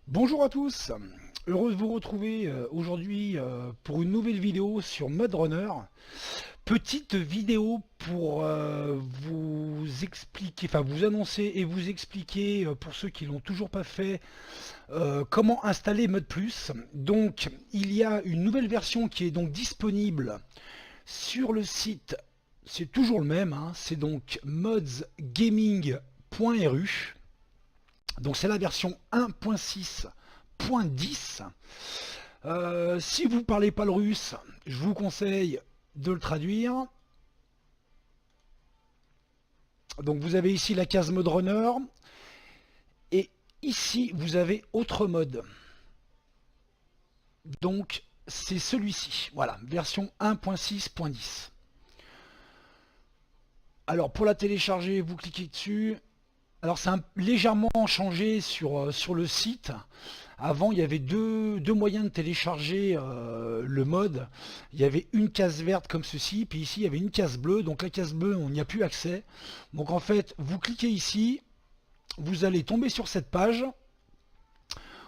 Bonjour à tous, heureux de vous retrouver aujourd'hui pour une nouvelle vidéo sur MudRunner. Petite vidéo pour vous expliquer, enfin vous annoncer et vous expliquer pour ceux qui l'ont toujours pas fait comment installer MudPlus. Donc il y a une nouvelle version qui est donc disponible sur le site, c'est toujours le même, hein, c'est donc modsgaming.ru. Donc c'est la version 1.6.10. Si vous ne parlez pas le russe, je vous conseille de le traduire. Donc vous avez ici la case mode runner et ici vous avez autre mode. Donc c'est celui-ci, voilà, version 1.6.10. Alors pour la télécharger, vous cliquez dessus. Alors c'est légèrement changé sur le site. Avant, il y avait deux moyens de télécharger le mode. Il y avait une case verte comme ceci, puis ici il y avait une case bleue. Donc la case bleue, on n'y a plus accès. Donc en fait, vous cliquez ici, vous allez tomber sur cette page,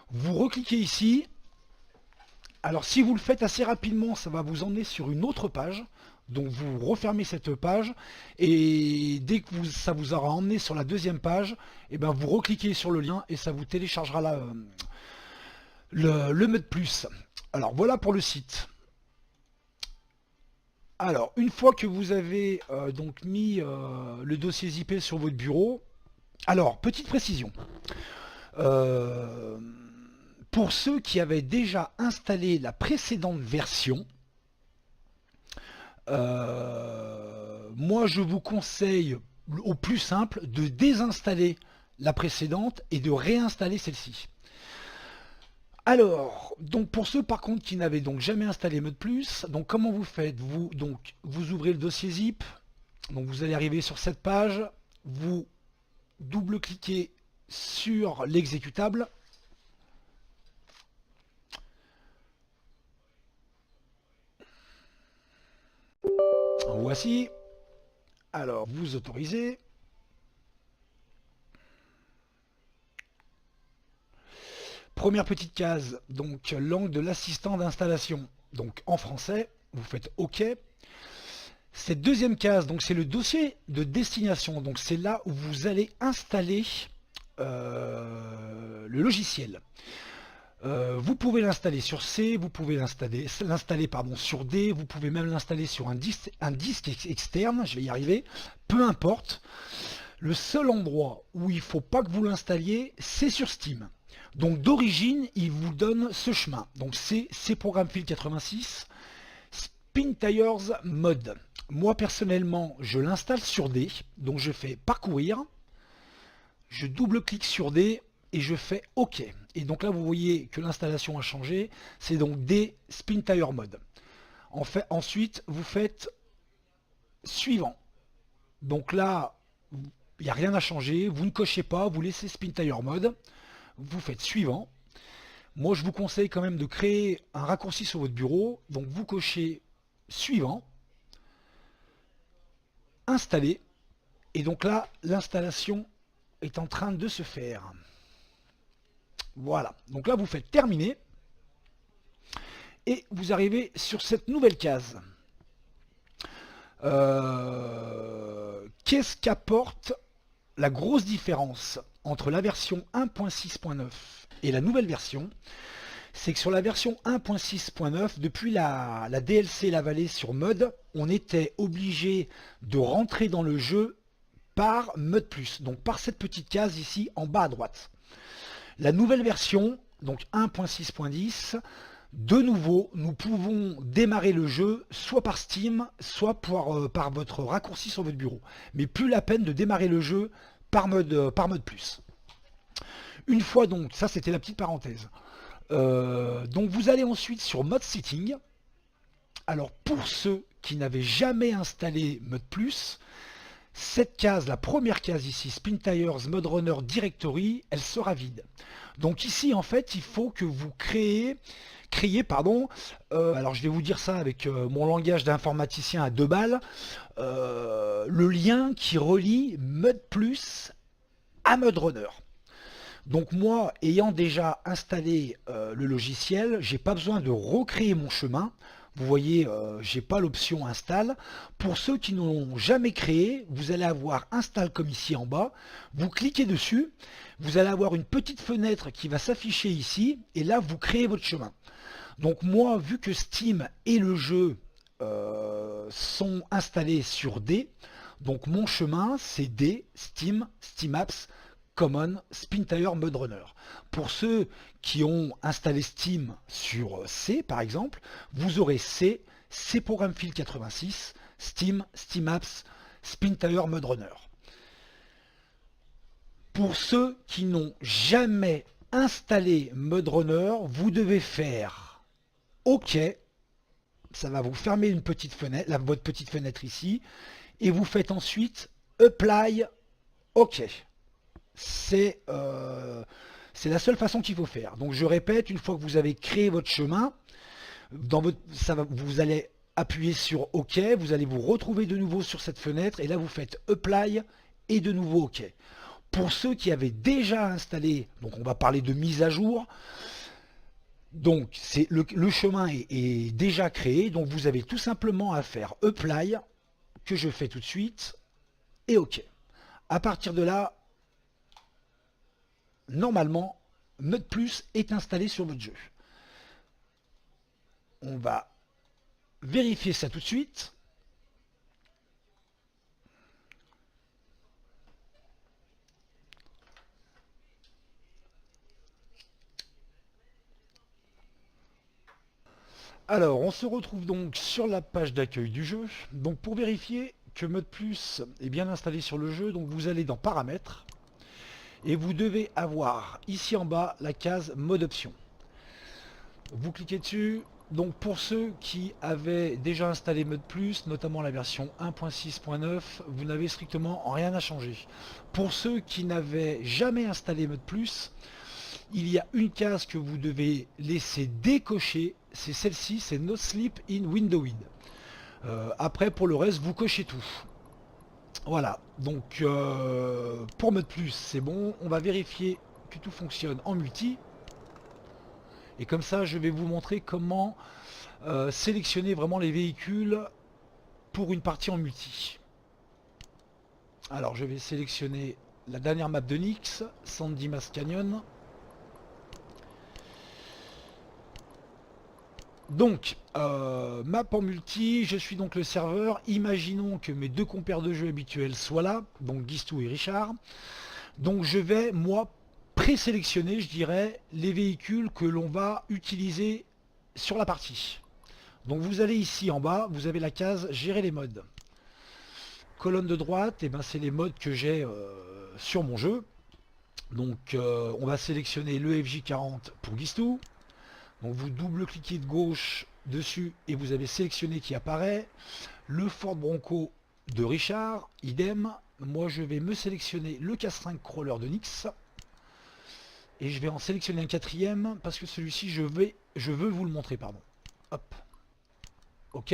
vous recliquez ici. Alors si vous le faites assez rapidement, ça va vous emmener sur une autre page. Donc vous refermez cette page et dès que ça vous aura emmené sur la deuxième page, et ben vous recliquez sur le lien et ça vous téléchargera le mode plus. Alors voilà pour le site. Alors une fois que vous avez donc mis le dossier zip sur votre bureau, alors petite précision. Euh, pour ceux qui avaient déjà installé la précédente version, moi je vous conseille au plus simple de désinstaller la précédente et de réinstaller celle-ci. Alors, donc pour ceux par contre qui n'avaient donc jamais installé ModPlus, donc comment vous faites? Vous ouvrez le dossier zip, donc vous allez arriver sur cette page, vous double-cliquez sur l'exécutable. Voici. Alors vous autorisez. Première petite case, donc langue de l'assistant d'installation. Donc en français, vous faites OK. Cette deuxième case, donc c'est le dossier de destination. Donc c'est là où vous allez installer le logiciel. Vous pouvez l'installer sur C, vous pouvez l'installer sur D, vous pouvez même l'installer sur un disque externe, je vais y arriver, peu importe. Le seul endroit où il ne faut pas que vous l'installiez, c'est sur Steam. Donc d'origine, il vous donne ce chemin. Donc c'est Programfil 86, Spin Tires Mode. Moi personnellement, je l'installe sur D, donc je fais parcourir, je double-clique sur D et je fais OK. Et donc là, vous voyez que l'installation a changé. C'est donc D Spin Tire Mode. Ensuite, vous faites suivant. Donc là, il n'y a rien à changer. Vous ne cochez pas, vous laissez Spin Tire Mode. Vous faites suivant. Moi, je vous conseille quand même de créer un raccourci sur votre bureau. Donc vous cochez suivant, installer. Et donc là, l'installation est en train de se faire. Voilà. Donc là, vous faites terminer. Et vous arrivez sur cette nouvelle case. Qu'est-ce qu'apporte la grosse différence entre la version 1.6.9 et la nouvelle version? C'est que sur la version 1.6.9, depuis la DLC La Vallée sur Mode, on était obligé de rentrer dans le jeu par Mode Plus, donc par cette petite case ici en bas à droite. La nouvelle version, donc 1.6.10, de nouveau, nous pouvons démarrer le jeu soit par Steam, soit par votre raccourci sur votre bureau. Mais plus la peine de démarrer le jeu par mode plus. Une fois donc, ça c'était la petite parenthèse. Donc vous allez ensuite sur Mode Setting. Alors pour ceux qui n'avaient jamais installé Mode Plus, cette case, la première case ici, Spin Tires Mode Runner Directory, elle sera vide. Donc ici en fait, il faut que vous créez, alors je vais vous dire ça avec mon langage d'informaticien à deux balles, le lien qui relie Mode Plus à Mode Runner. Donc moi, ayant déjà installé le logiciel, j'ai pas besoin de recréer mon chemin. Vous voyez, j'ai pas l'option install. Pour ceux qui n'ont jamais créé, vous allez avoir install comme ici en bas. Vous cliquez dessus, vous allez avoir une petite fenêtre qui va s'afficher ici, et là vous créez votre chemin. Donc moi, vu que Steam et le jeu sont installés sur D, donc mon chemin c'est D, Steam, Steam Apps, Common, Spintire, Mudrunner. Pour ceux qui ont installé Steam sur C par exemple, vous aurez C, C Program Field 86, Steam, Steam Apps, Spintire, Mudrunner. Pour ceux qui n'ont jamais installé Mudrunner, vous devez faire OK. Ça va vous fermer une petite fenêtre, votre petite fenêtre ici, et vous faites ensuite Apply OK. C'est la seule façon qu'il faut faire. Donc je répète, une fois que vous avez créé votre chemin, vous allez appuyer sur OK, vous allez vous retrouver de nouveau sur cette fenêtre, et là vous faites Apply et de nouveau OK. Pour ceux qui avaient déjà installé, donc on va parler de mise à jour, donc le chemin est déjà créé, donc vous avez tout simplement à faire Apply, que je fais tout de suite, et OK. À partir de là, normalement, Mud+ est installé sur votre jeu. On va vérifier ça tout de suite. Alors, on se retrouve donc sur la page d'accueil du jeu. Donc pour vérifier que Mud+ est bien installé sur le jeu, donc vous allez dans Paramètres, et vous devez avoir ici en bas la case Mode Option. Vous cliquez dessus. Donc pour ceux qui avaient déjà installé Mud+, notamment la version 1.6.9, vous n'avez strictement rien à changer. Pour ceux qui n'avaient jamais installé Mud+, il y a une case que vous devez laisser décocher, c'est celle-ci, c'est No Sleep in Windowed. Après pour le reste, vous cochez tout. Voilà, donc pour Mud+, c'est bon. On va vérifier que tout fonctionne en multi. Et comme ça, je vais vous montrer comment sélectionner vraiment les véhicules pour une partie en multi. Alors, je vais sélectionner la dernière map de Nyx, Sandy Mass Canyon. Donc, map en multi, je suis donc le serveur. Imaginons que mes deux compères de jeu habituels soient là, donc Gistou et Richard. Donc, je vais, moi, présélectionner, je dirais, les véhicules que l'on va utiliser sur la partie. Donc vous allez ici en bas, vous avez la case gérer les modes. Colonne de droite, et ben c'est les modes que j'ai sur mon jeu. Donc on va sélectionner le FJ40 pour Gistou. Donc vous double-cliquez de gauche dessus et vous avez sélectionné qui apparaît. Le Ford Bronco de Richard, idem. Moi je vais me sélectionner le K5 Crawler de Nyx. Et je vais en sélectionner un quatrième parce que celui-ci je veux vous le montrer, pardon. Hop. OK.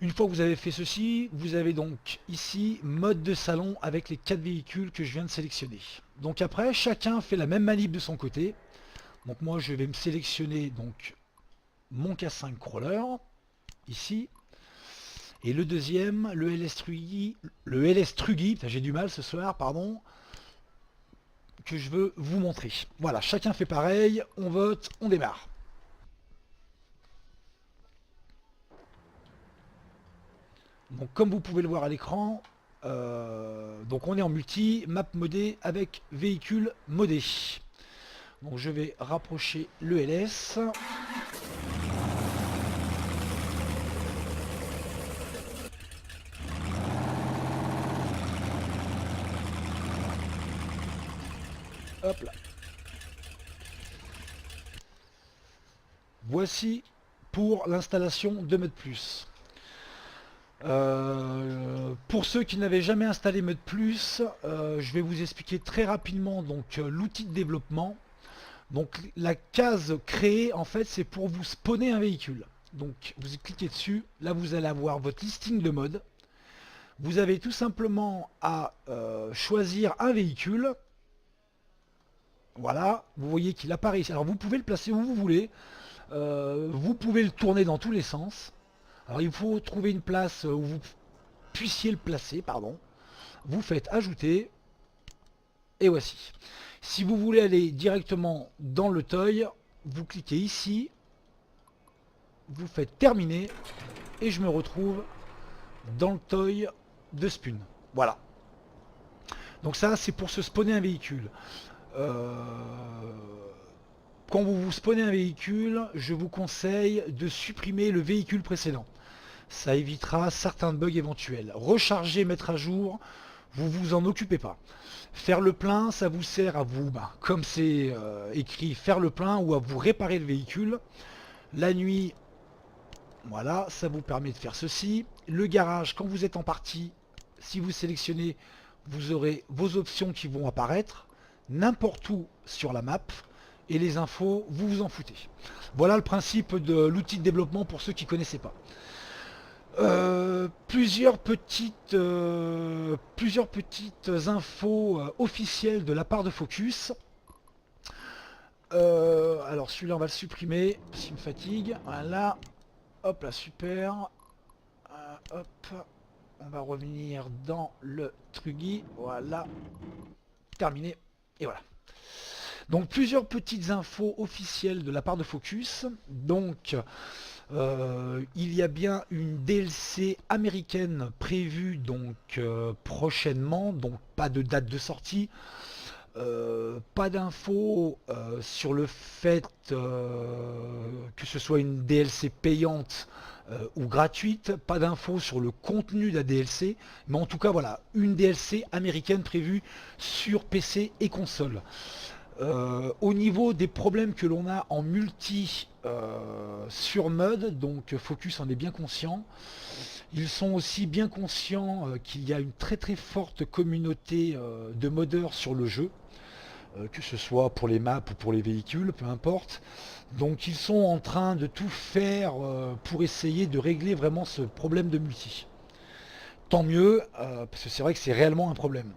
Une fois que vous avez fait ceci, vous avez donc ici mode de salon avec les 4 véhicules que je viens de sélectionner. Donc après, chacun fait la même manip de son côté. Donc moi je vais me sélectionner donc mon K5 Crawler ici. Et le deuxième, le LS Truggy, j'ai du mal ce soir, pardon, que je veux vous montrer. Voilà, chacun fait pareil, on vote, on démarre. Donc comme vous pouvez le voir à l'écran, donc on est en multi, map modée avec véhicule modé. Donc je vais rapprocher le LS. Hop là. Voici pour l'installation de Mud+. Pour ceux qui n'avaient jamais installé Mud+, je vais vous expliquer très rapidement donc l'outil de développement. Donc la case créée, en fait, c'est pour vous spawner un véhicule. Donc vous cliquez dessus, là vous allez avoir votre listing de modes. Vous avez tout simplement à choisir un véhicule. Voilà, vous voyez qu'il apparaît ici. Alors vous pouvez le placer où vous voulez. Vous pouvez le tourner dans tous les sens. Alors il faut trouver une place où vous puissiez le placer, pardon. Vous faites ajouter, et voici. Si vous voulez aller directement dans le toy, vous cliquez ici, vous faites terminer, et je me retrouve dans le toy de Spun. Voilà. Donc ça, c'est pour se spawner un véhicule. Quand vous spawnez un véhicule, je vous conseille de supprimer le véhicule précédent. Ça évitera certains bugs éventuels. Recharger, mettre à jour, vous vous en occupez pas. Faire le plein, ça vous sert à vous, comme c'est écrit, faire le plein ou à vous réparer le véhicule. La nuit, voilà, ça vous permet de faire ceci. Le garage, quand vous êtes en partie, si vous sélectionnez, vous aurez vos options qui vont apparaître n'importe où sur la map. Et les infos, vous vous en foutez. Voilà le principe de l'outil de développement pour ceux qui ne connaissaient pas. Plusieurs petites infos officielles de la part de Focus. Alors celui-là on va le supprimer s'il me fatigue. Voilà. Hop là, super. Hop. On va revenir dans le Truggy. Voilà. Terminé. Et voilà. Donc plusieurs petites infos officielles de la part de Focus. Donc il y a bien une DLC américaine prévue donc prochainement, donc pas de date de sortie. Pas d'infos sur le fait que ce soit une DLC payante ou gratuite, pas d'infos sur le contenu de la DLC, mais en tout cas voilà, une DLC américaine prévue sur PC et console. Au niveau des problèmes que l'on a en multi sur mode, donc Focus en est bien conscient. Ils sont aussi bien conscients qu'il y a une très très forte communauté de modeurs sur le jeu, que ce soit pour les maps ou pour les véhicules, peu importe. Donc ils sont en train de tout faire pour essayer de régler vraiment ce problème de multi. Tant mieux, parce que c'est vrai que c'est réellement un problème.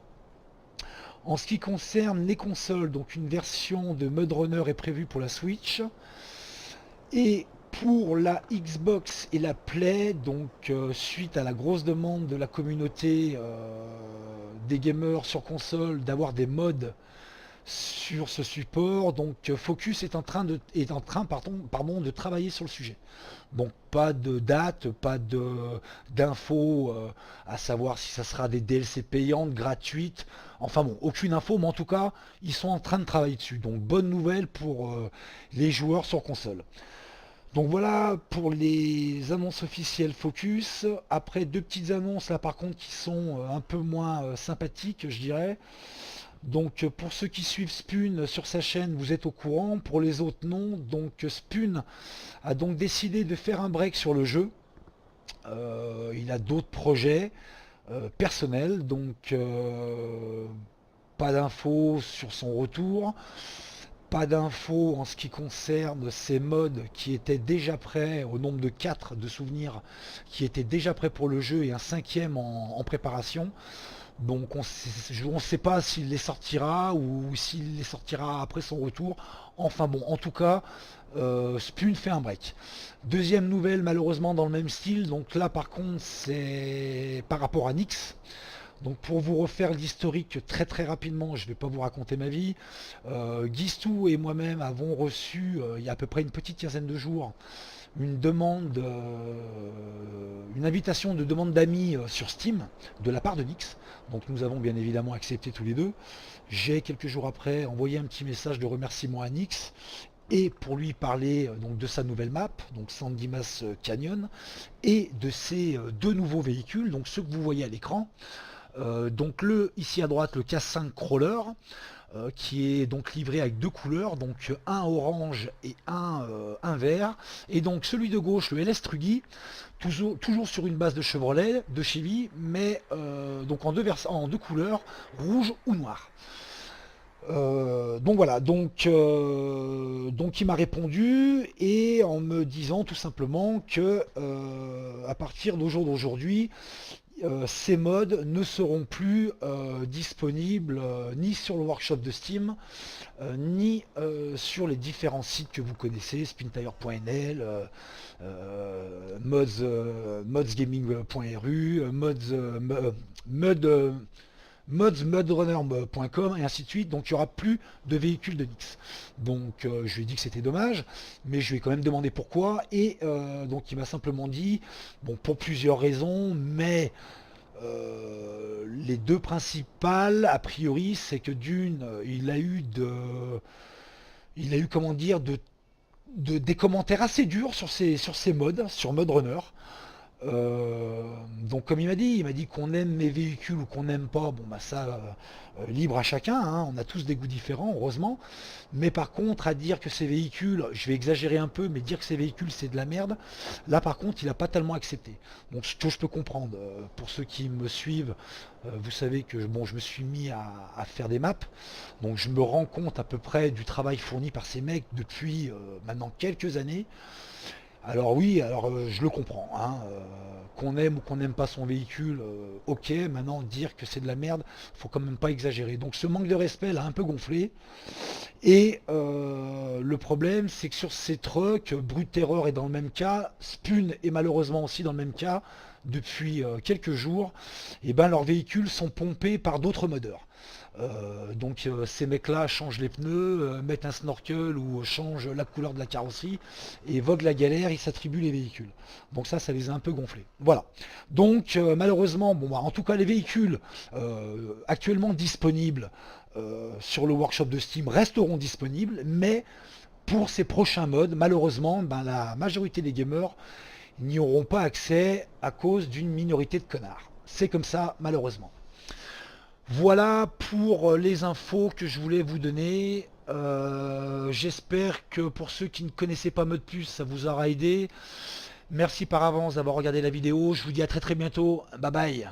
En ce qui concerne les consoles, donc une version de Mud Runner est prévue pour la Switch. Et pour la Xbox et la Play, donc suite à la grosse demande de la communauté des gamers sur console d'avoir des mods sur ce support, donc Focus est en train de travailler sur le sujet. Donc pas de date, pas d'infos à savoir si ça sera des DLC payantes, gratuites, enfin bon, aucune info, mais en tout cas, ils sont en train de travailler dessus. Donc bonne nouvelle pour les joueurs sur console. Donc voilà pour les annonces officielles Focus. Après deux petites annonces là par contre qui sont un peu moins sympathiques, je dirais. Donc pour ceux qui suivent Spun sur sa chaîne, vous êtes au courant, pour les autres non. Donc Spun a donc décidé de faire un break sur le jeu. Il a d'autres projets personnels, donc pas d'infos sur son retour. Pas d'infos en ce qui concerne ces mods qui étaient déjà prêts, au nombre de 4 de souvenirs, qui étaient déjà prêts pour le jeu et un cinquième en préparation. Donc on ne sait pas s'il les sortira ou s'il les sortira après son retour. Enfin bon, en tout cas, Spun fait un break. Deuxième nouvelle, malheureusement dans le même style. Donc là par contre, c'est par rapport à Nyx. Donc pour vous refaire l'historique très très rapidement, je ne vais pas vous raconter ma vie. Guistou et moi-même avons reçu, il y a à peu près une petite quinzaine de jours, une demande, une invitation de demande d'amis sur Steam de la part de Nyx. Donc nous avons bien évidemment accepté tous les deux. J'ai quelques jours après envoyé un petit message de remerciement à Nyx et pour lui parler donc de sa nouvelle map, donc Sandimas Canyon, et de ses deux nouveaux véhicules, donc ceux que vous voyez à l'écran. Donc ici à droite le K5 Crawler, qui est donc livré avec deux couleurs, donc un orange et un vert, et donc celui de gauche, le LS Truggy, toujours sur une base de Chevrolet, de Chevy, mais donc en deux couleurs, rouge ou noir. Donc voilà, donc il m'a répondu et en me disant tout simplement que à partir d'aujourd'hui, ces mods ne seront plus disponibles ni sur le workshop de Steam, ni sur les différents sites que vous connaissez, spintire.nl, modsgaming.ru, modrunner.com et ainsi de suite. Donc il n'y aura plus de véhicules de Nix. Donc je lui ai dit que c'était dommage, mais je lui ai quand même demandé pourquoi, et donc il m'a simplement dit, bon, pour plusieurs raisons, mais les deux principales, a priori, c'est que d'une, il a eu, comment dire, des commentaires assez durs sur ces mods, sur ModRunner. Donc comme il m'a dit qu'on aime mes véhicules ou qu'on n'aime pas, bon bah ça, libre à chacun, hein, on a tous des goûts différents, heureusement. Mais par contre, à dire que ces véhicules, je vais exagérer un peu, mais dire que ces véhicules c'est de la merde, là par contre, il n'a pas tellement accepté. Donc ce que je peux comprendre, pour ceux qui me suivent, vous savez que bon, je me suis mis à faire des maps, donc je me rends compte à peu près du travail fourni par ces mecs depuis maintenant quelques années. Alors oui, alors je le comprends, hein, qu'on aime ou qu'on n'aime pas son véhicule, ok, maintenant dire que c'est de la merde, faut quand même pas exagérer. Donc ce manque de respect l'a un peu gonflé, et le problème c'est que sur ces trucks, Brute Terror est dans le même cas, Spun est malheureusement aussi dans le même cas, depuis quelques jours, et ben leurs véhicules sont pompés par d'autres modeurs. Donc ces mecs-là changent les pneus, mettent un snorkel ou changent la couleur de la carrosserie et voguent la galère, ils s'attribuent les véhicules. Donc ça les a un peu gonflés. Voilà. Donc malheureusement, bon, bah, en tout cas les véhicules actuellement disponibles sur le workshop de Steam resteront disponibles, mais pour ces prochains modes, malheureusement, ben, la majorité des gamers n'y auront pas accès à cause d'une minorité de connards. C'est comme ça, malheureusement. Voilà pour les infos que je voulais vous donner. J'espère que pour ceux qui ne connaissaient pas Modplus, ça vous aura aidé. Merci par avance d'avoir regardé la vidéo. Je vous dis à très bientôt. Bye bye.